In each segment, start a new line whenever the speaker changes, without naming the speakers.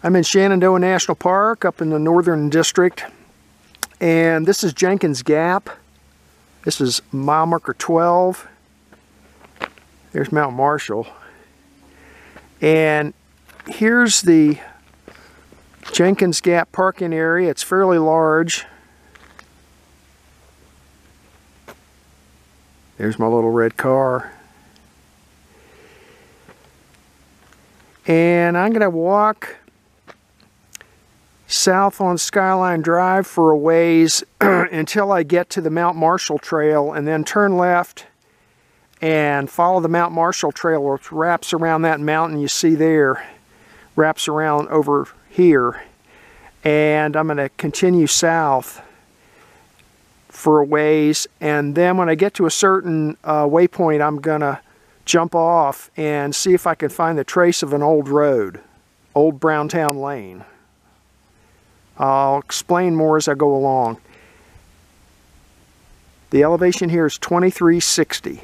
I'm in Shenandoah National Park up in the Northern District, and this is Jenkins Gap. This is mile marker 12. There's Mount Marshall. And here's the Jenkins Gap parking area. It's fairly large. There's my little red car. And I'm going to walk south on Skyline Drive for a ways until I get to the Mount Marshall Trail, and then turn left and follow the Mount Marshall Trail, which wraps around that mountain you see there, wraps around over here, and I'm going to continue south for a ways, and then when I get to a certain waypoint, I'm going to jump off and see if I can find the trace of an old road, Old Browntown Lane. I'll explain more as I go along. The elevation here is 2360.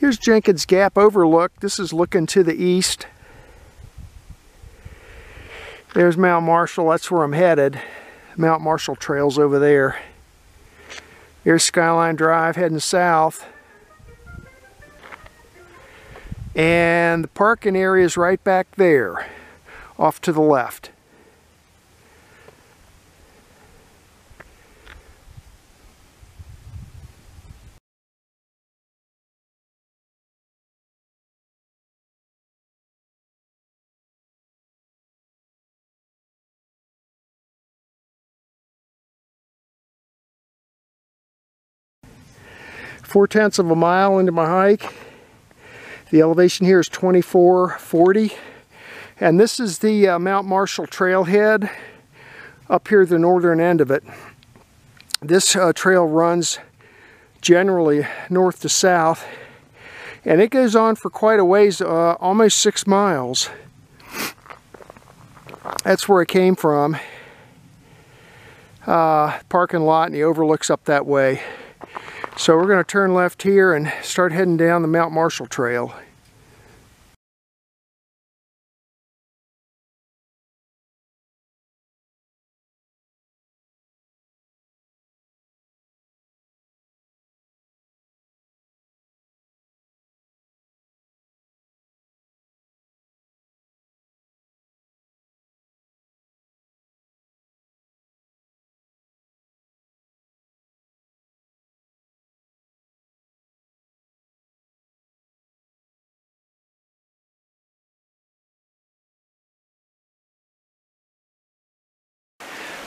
Here's Jenkins Gap overlook. This is looking to the east. There's Mount Marshall. That's where I'm headed. Mount Marshall Trail's over there. Here's Skyline Drive heading south. And the parking area is right back there, off to the left. Four-tenths of a mile into my hike. The elevation here is 2440, and this is the Mount Marshall trailhead up here, the northern end of it. This trail runs generally north to south, and it goes on for quite a ways, almost 6 miles. That's where I came from. Parking lot, and the overlook's up that way. So we're going to turn left here and start heading down the Mount Marshall Trail.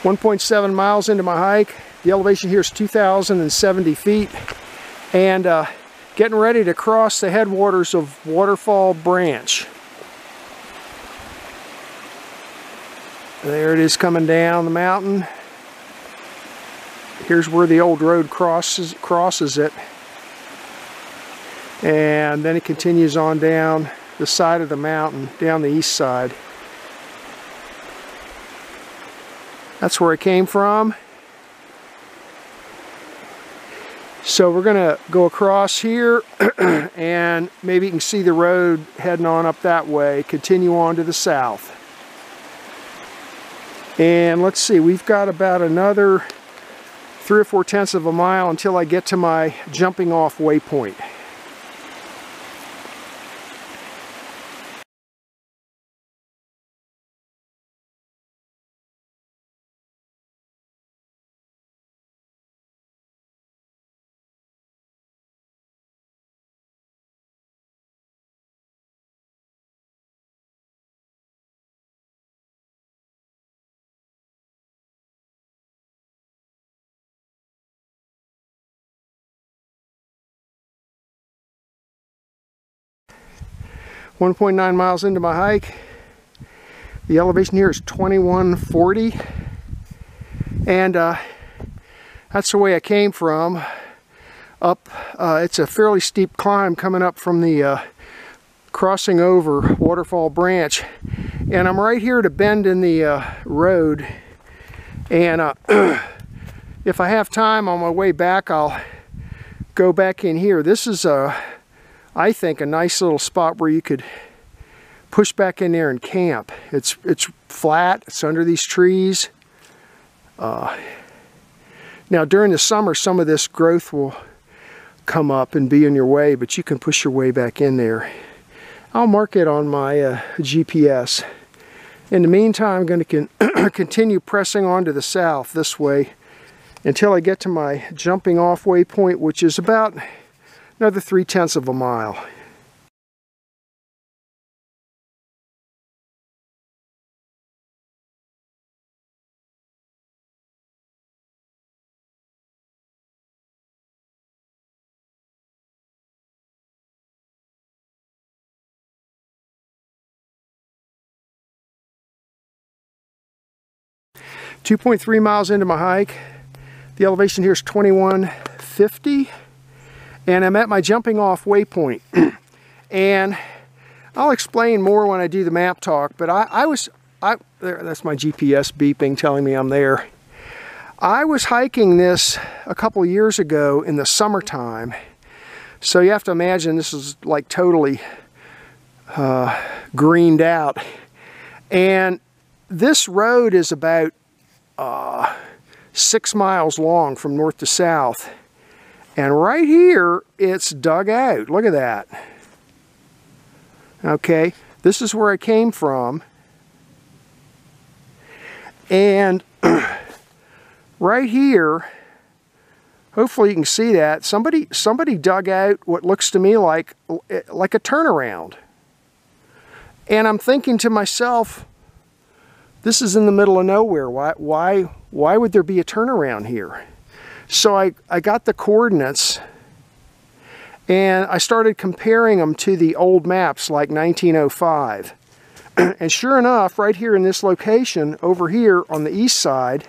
.7 miles into my hike. The elevation here is 2,070 feet, and getting ready to cross the headwaters of Waterfall branch. There it is coming down the mountain. Here's where the old road crosses it, and then it continues on down the side of the mountain, down the east side. That's where I came from. So we're gonna go across here and maybe you can see the road heading on up that way, continue on to the south. And let's see, we've got about another 3 or 4 tenths of a mile until I get to my jumping off waypoint. .9 miles into my hike. The elevation here is 2140, and that's the way I came from. Up, it's a fairly steep climb coming up from the crossing over Waterfall branch, and I'm right here at a bend in the road, and if I have time on my way back, I'll go back in here. This is I think a nice little spot where you could push back in there and camp. It's flat, it's under these trees. Now during the summer some of this growth will come up and be in your way, but you can push your way back in there. I'll mark it on my GPS. In the meantime, I'm going to continue pressing on to the south this way until I get to my jumping off waypoint, which is about another 3/10 of a mile. .3 miles into my hike. The elevation here is 2150, and I'm at my jumping off waypoint. And I'll explain more when I do the map talk, but that's my GPS beeping telling me I'm there. I was hiking this a couple years ago in the summertime, so you have to imagine this is like totally greened out. And this road is about 6 miles long from north to south, and right here it's dug out. Look at that. Okay, this is where I came from, and right here, hopefully you can see that somebody dug out what looks to me like a turnaround. And I'm thinking to myself, this is in the middle of nowhere. Why would there be a turnaround here? So I got the coordinates and I started comparing them to the old maps like 1905. And sure enough, right here in this location, over here on the east side,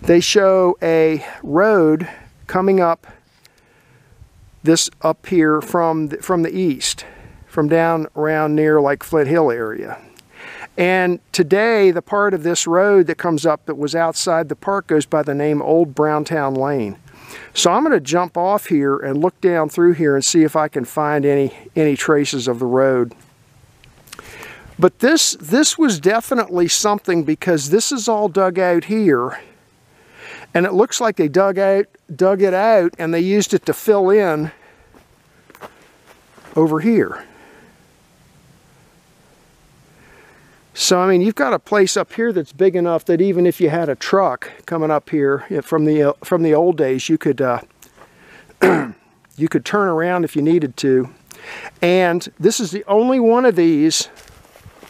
they show a road coming up here from the east, from down around near like Flint Hill area. And today, the part of this road that comes up that was outside the park goes by the name Old Browntown Lane. So I'm going to jump off here and look down through here and see if I can find any traces of the road. But this was definitely something, because this is all dug out here. And it looks like they dug it out and they used it to fill in over here. So, I mean, you've got a place up here that's big enough that even if you had a truck coming up here from the old days, you could you could turn around if you needed to. And this is the only one of these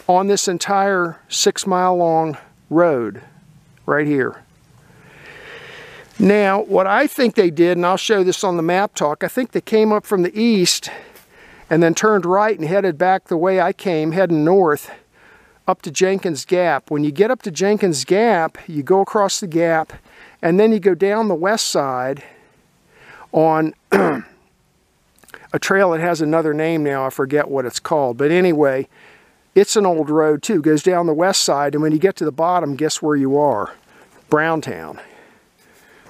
on this entire 6 mile long road right here. Now, what I think they did, and I'll show this on the map talk, I think they came up from the east and then turned right and headed back the way I came, heading north, up to Jenkins Gap. When you get up to Jenkins Gap, you go across the gap, and then you go down the west side on a trail that has another name now. I forget what it's called. But anyway, it's an old road too. It goes down the west side, and when you get to the bottom, guess where you are? Browntown.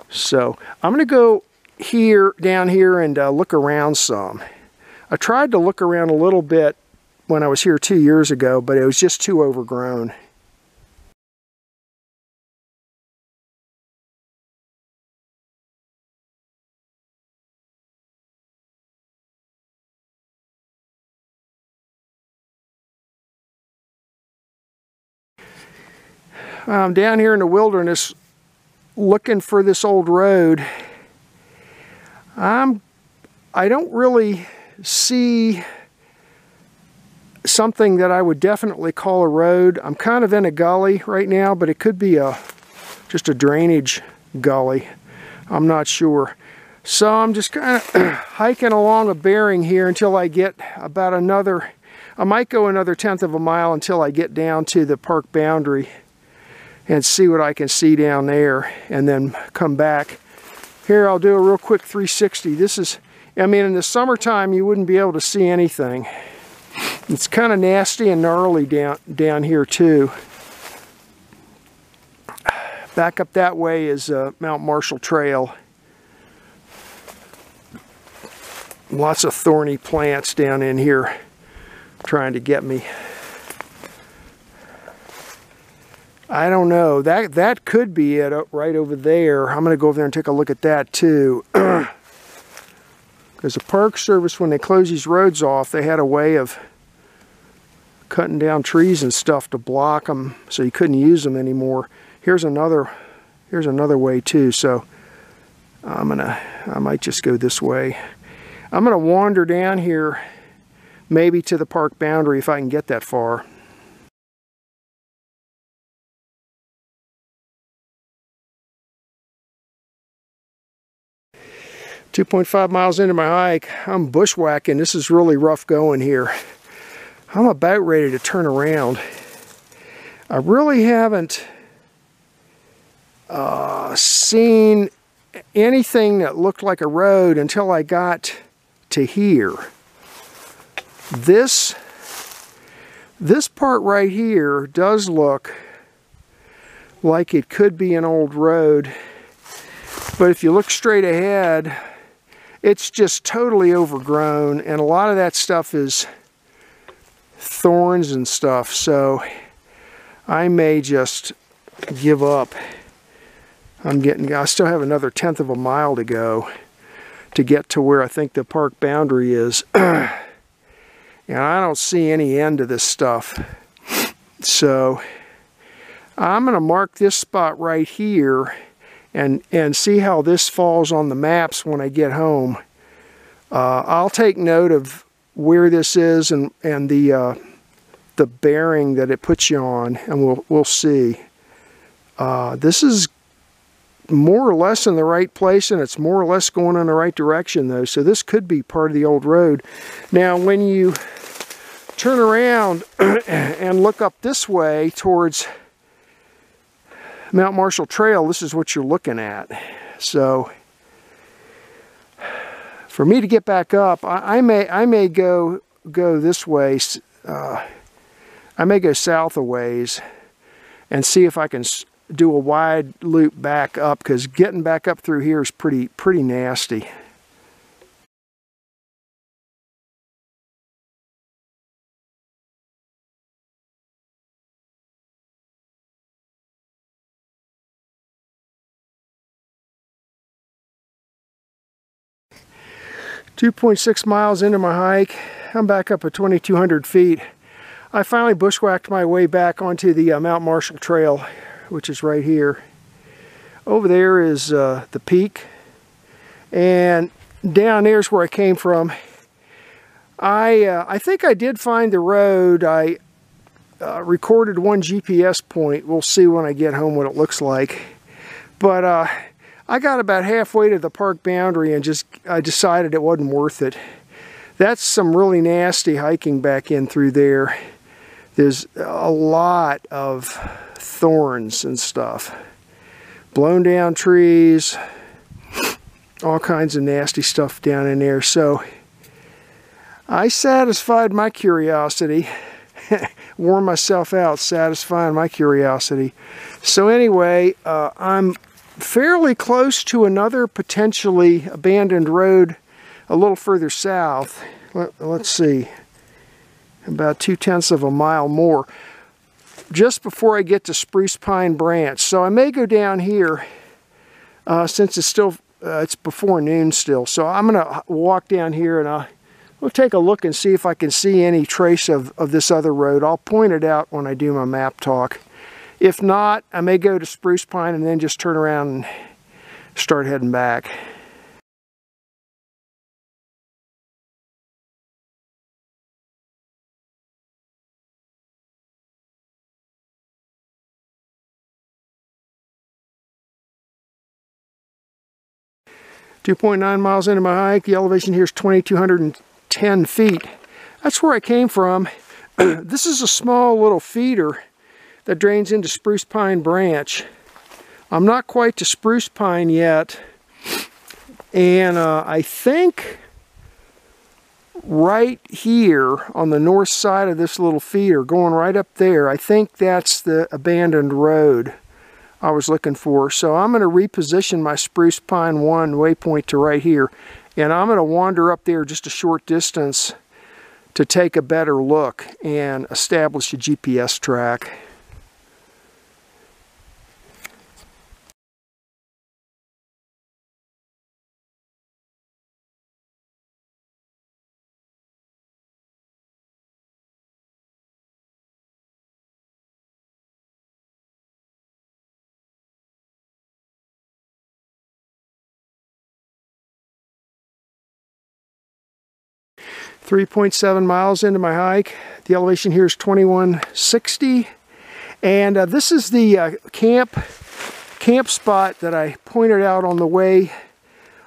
So I'm going to go down here and look around some. I tried to look around a little bit when I was here 2 years ago, but it was just too overgrown. I'm down here in the wilderness looking for this old road. I don't really see something that I would definitely call a road. I'm kind of in a gully right now, but it could be just a drainage gully. I'm not sure. So I'm just kind of hiking along a bearing here until I get about I might go another 1/10 of a mile until I get down to the park boundary and see what I can see down there, and then come back. Here I'll do a real quick 360. This is, I mean, in the summertime you wouldn't be able to see anything. It's kind of nasty and gnarly down here too. Back up that way is Mount Marshall Trail. Lots of thorny plants down in here trying to get me. I don't know. That could be it right over there. I'm going to go over there and take a look at that too. Because the Park Service, when they closed these roads off, they had a way of cutting down trees and stuff to block them, so you couldn't use them anymore. Here's another way too. So I might just go this way. I'm going to wander down here, maybe to the park boundary if I can get that far. 2.5 miles into my hike, I'm bushwhacking. This is really rough going here. I'm about ready to turn around. I really haven't seen anything that looked like a road until I got to here. This part right here does look like it could be an old road, but if you look straight ahead, it's just totally overgrown, and a lot of that stuff is thorns and stuff, so I may just give up. I still have another 1/10 of a mile to go to get to where I think the park boundary is. And I don't see any end to this stuff. So I'm going to mark this spot right here and see how this falls on the maps when I get home. I'll take note of where this is and the bearing that it puts you on, and we'll see. This is more or less in the right place, and it's more or less going in the right direction though, so this could be part of the old road. Now when you turn around and look up this way towards Mount Marshall Trail, this is what you're looking at. So for me to get back up, I may go this way. I may go south a ways and see if I can do a wide loop back up, because getting back up through here is pretty nasty. .6 miles into my hike, I'm back up at 2,200 feet. I finally bushwhacked my way back onto the Mount Marshall Trail, which is right here. Over there is the peak, and down there's where I came from. I think I did find the road. I recorded one GPS point. We'll see when I get home what it looks like. But I got about halfway to the park boundary and I decided it wasn't worth it. That's some really nasty hiking back in through there. There's a lot of thorns and stuff. Blown down trees, all kinds of nasty stuff down in there. So I satisfied my curiosity, wore myself out satisfying my curiosity. So anyway, I'm fairly close to another potentially abandoned road a little further south. Let's see, about 2/10 of a mile more, just before I get to Spruce Pine Branch. So I may go down here since it's still it's before noon still. So I'm gonna walk down here and we'll take a look and see if I can see any trace of this other road. I'll point it out when I do my map talk. If not, I may go to Spruce Pine and then just turn around and start heading back. .9 miles into my hike. The elevation here is 2,210 feet. That's where I came from. This is a small little feeder that drains into Spruce Pine Branch. I'm not quite to Spruce Pine yet, and I think right here on the north side of this little feeder, going right up there, I think that's the abandoned road I was looking for. So I'm going to reposition my Spruce Pine 1 waypoint to right here, And I'm going to wander up there just a short distance to take a better look and establish a GPS track. .7 miles into my hike. The elevation here is 2160, and this is the camp spot that I pointed out on the way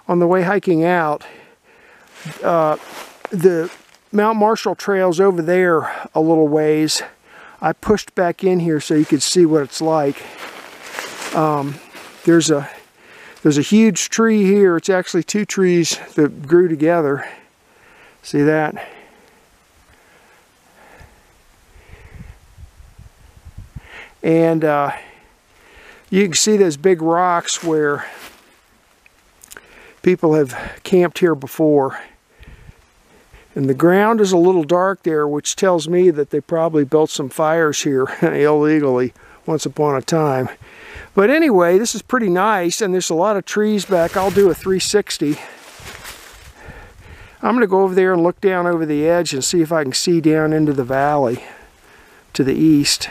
hiking out. The Mount Marshall Trail's over there a little ways. I pushed back in here so you could see what it's like. There's a huge tree here. It's actually two trees that grew together. See that? And you can see those big rocks where people have camped here before. And the ground is a little dark there, which tells me that they probably built some fires here illegally once upon a time. But anyway, this is pretty nice, and there's a lot of trees back. I'll do a 360. I'm going to go over there and look down over the edge and see if I can see down into the valley to the east.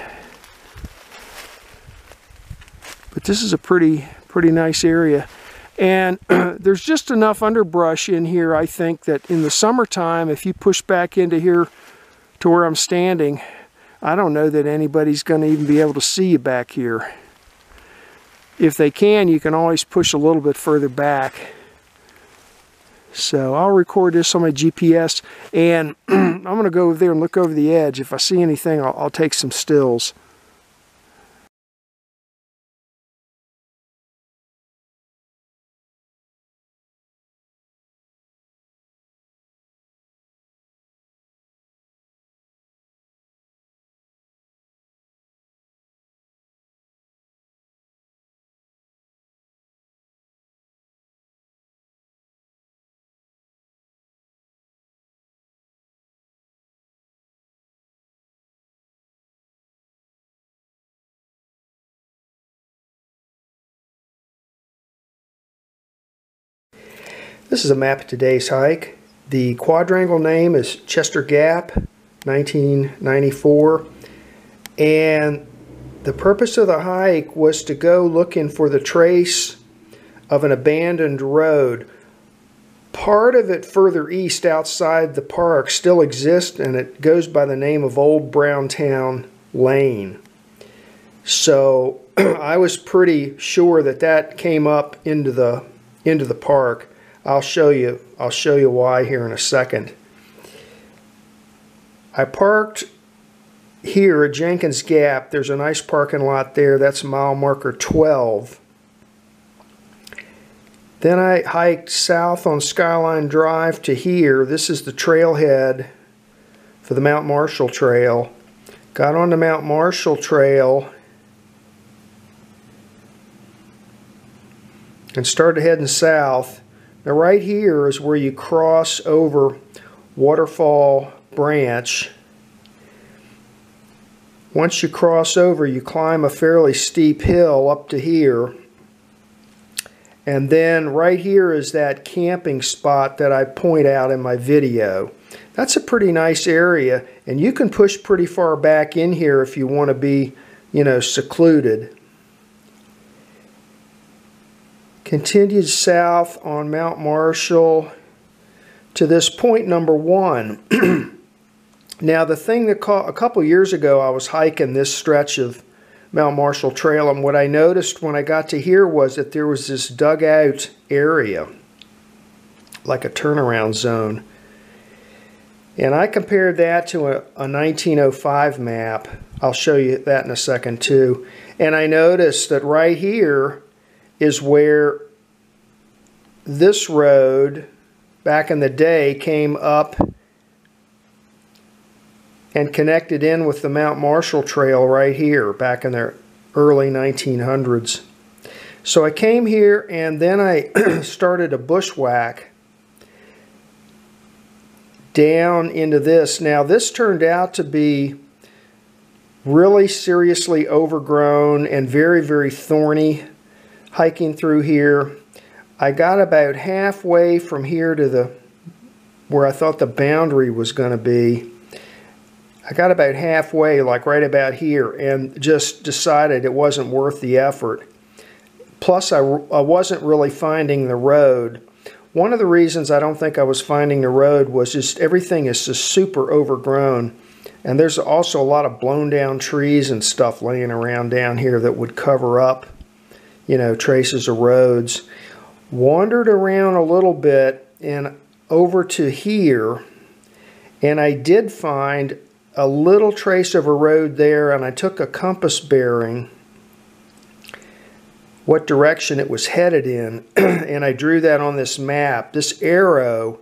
But this is a pretty nice area. And there's just enough underbrush in here, I think, that in the summertime, if you push back into here to where I'm standing, I don't know that anybody's going to even be able to see you back here. If they can, you can always push a little bit further back. So I'll record this on my GPS, and I'm going to go over there and look over the edge. If I see anything, I'll take some stills. This is a map of today's hike. The quadrangle name is Jenkins Gap, 1994. And the purpose of the hike was to go looking for the trace of an abandoned road. Part of it further east outside the park still exists, and it goes by the name of Old Browntown Lane. So I was pretty sure that that came up into the park. I'll show you why here in a second. I parked here at Jenkins Gap. There's a nice parking lot there. That's mile marker 12. Then I hiked south on Skyline Drive to here. This is the trailhead for the Mount Marshall Trail. Got on the Mount Marshall Trail and started heading south. Now right here is where you cross over Waterfall Branch. Once you cross over, you climb a fairly steep hill up to here. And then right here is that camping spot that I point out in my video. That's a pretty nice area, and you can push pretty far back in here if you want to be, secluded. Continued south on Mount Marshall to this point number 1. Now the thing that a couple years ago I was hiking this stretch of Mount Marshall Trail, and what I noticed when I got to here was that there was this dugout area, like a turnaround zone. And I compared that to a 1905 map. I'll show you that in a second too. And I noticed that right here is where this road back in the day came up and connected in with the Mount Marshall Trail right here back in the early 1900s. So I came here and then I started a bushwhack, down into this. Now this turned out to be really seriously overgrown and very, very thorny hiking through here. I got about halfway from here to where I thought the boundary was going to be. I got about halfway, like right about here, and just decided it wasn't worth the effort. Plus, I wasn't really finding the road. One of the reasons I don't think I was finding the road was just everything is just super overgrown. And there's also a lot of blown down trees and stuff laying around down here that would cover up, you know, traces of roads. Wandered around a little bit and over to here, and I did find a little trace of a road there, and I took a compass bearing what direction it was headed in, and I drew that on this map. This arrow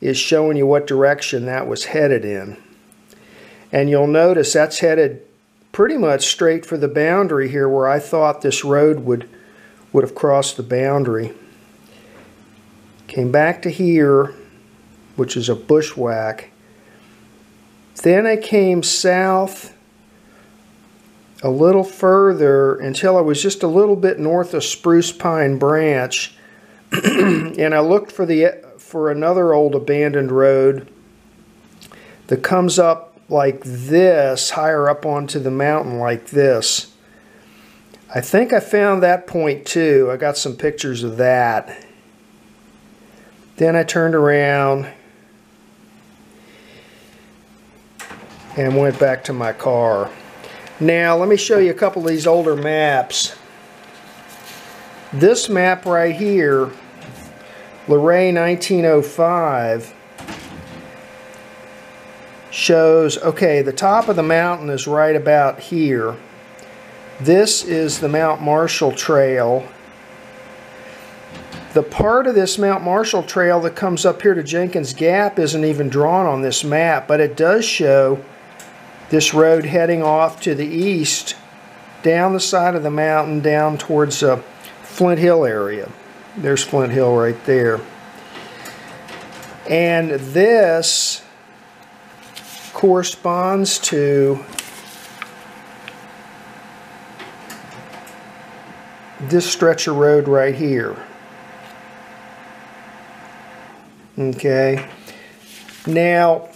is showing you what direction that was headed in. And you'll notice that's headed pretty much straight for the boundary here where I thought this road would have crossed the boundary. Came back to here, which is a bushwhack. Then I came south a little further until I was just a little bit north of Spruce Pine Branch, and I looked for another old abandoned road that comes up like this, higher up onto the mountain like this. I think I found that point too. I got some pictures of that. Then I turned around and went back to my car. Now let me show you a couple of these older maps. This map right here, Luray 1905, shows, okay, the top of the mountain is right about here. This is the Mount Marshall Trail. The part of this Mount Marshall Trail that comes up here to Jenkins Gap isn't even drawn on this map, but it does show this road heading off to the east down the side of the mountain down towards Flint Hill area. There's Flint Hill right there. And this corresponds to this stretch of road right here. Okay. Now,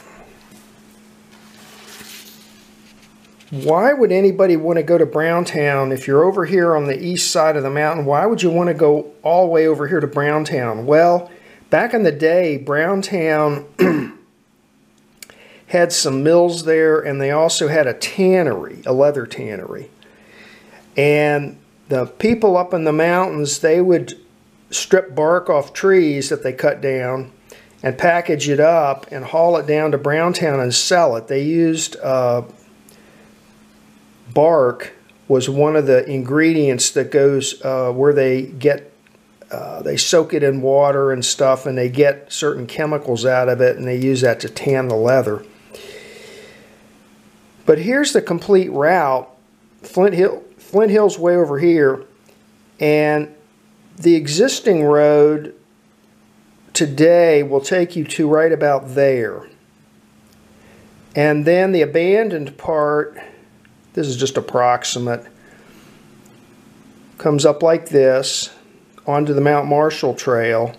why would anybody want to go to Browntown if you're over here on the east side of the mountain? Why would you want to go all the way over here to Browntown? Well, back in the day, Browntown had some mills there, and they also had a tannery, a leather tannery. And the people up in the mountains, they would strip bark off trees that they cut down and package it up and haul it down to Browntown and sell it. They used bark was one of the ingredients that goes where they get they soak it in water and stuff, and they get certain chemicals out of it, and they use that to tan the leather. But here's the complete route. Flint Hill's way over here, and the existing road today will take you to right about there. And then the abandoned part, this is just approximate, comes up like this onto the Mount Marshall Trail.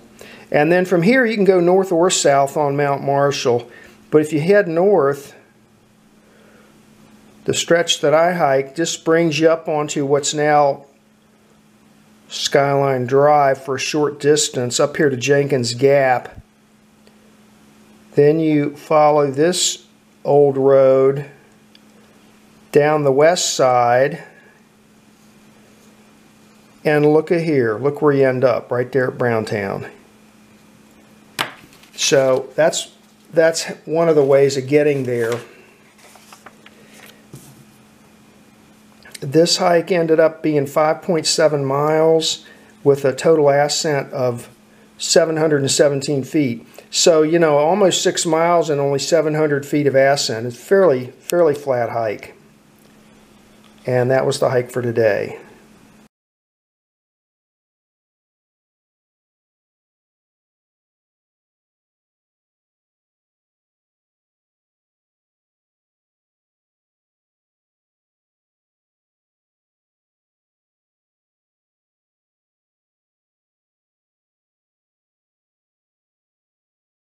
And then from here you can go north or south on Mount Marshall. But if you head north, the stretch that I hiked just brings you up onto what's now Skyline Drive for a short distance up here to Jenkins Gap. Then you follow this old road down the west side, and look at here, look where you end up, right there at Browntown. So that's one of the ways of getting there. This hike ended up being 5.7 miles with a total ascent of 717 feet. So, you know, almost 6 miles and only 700 feet of ascent. It's fairly flat hike. And that was the hike for today.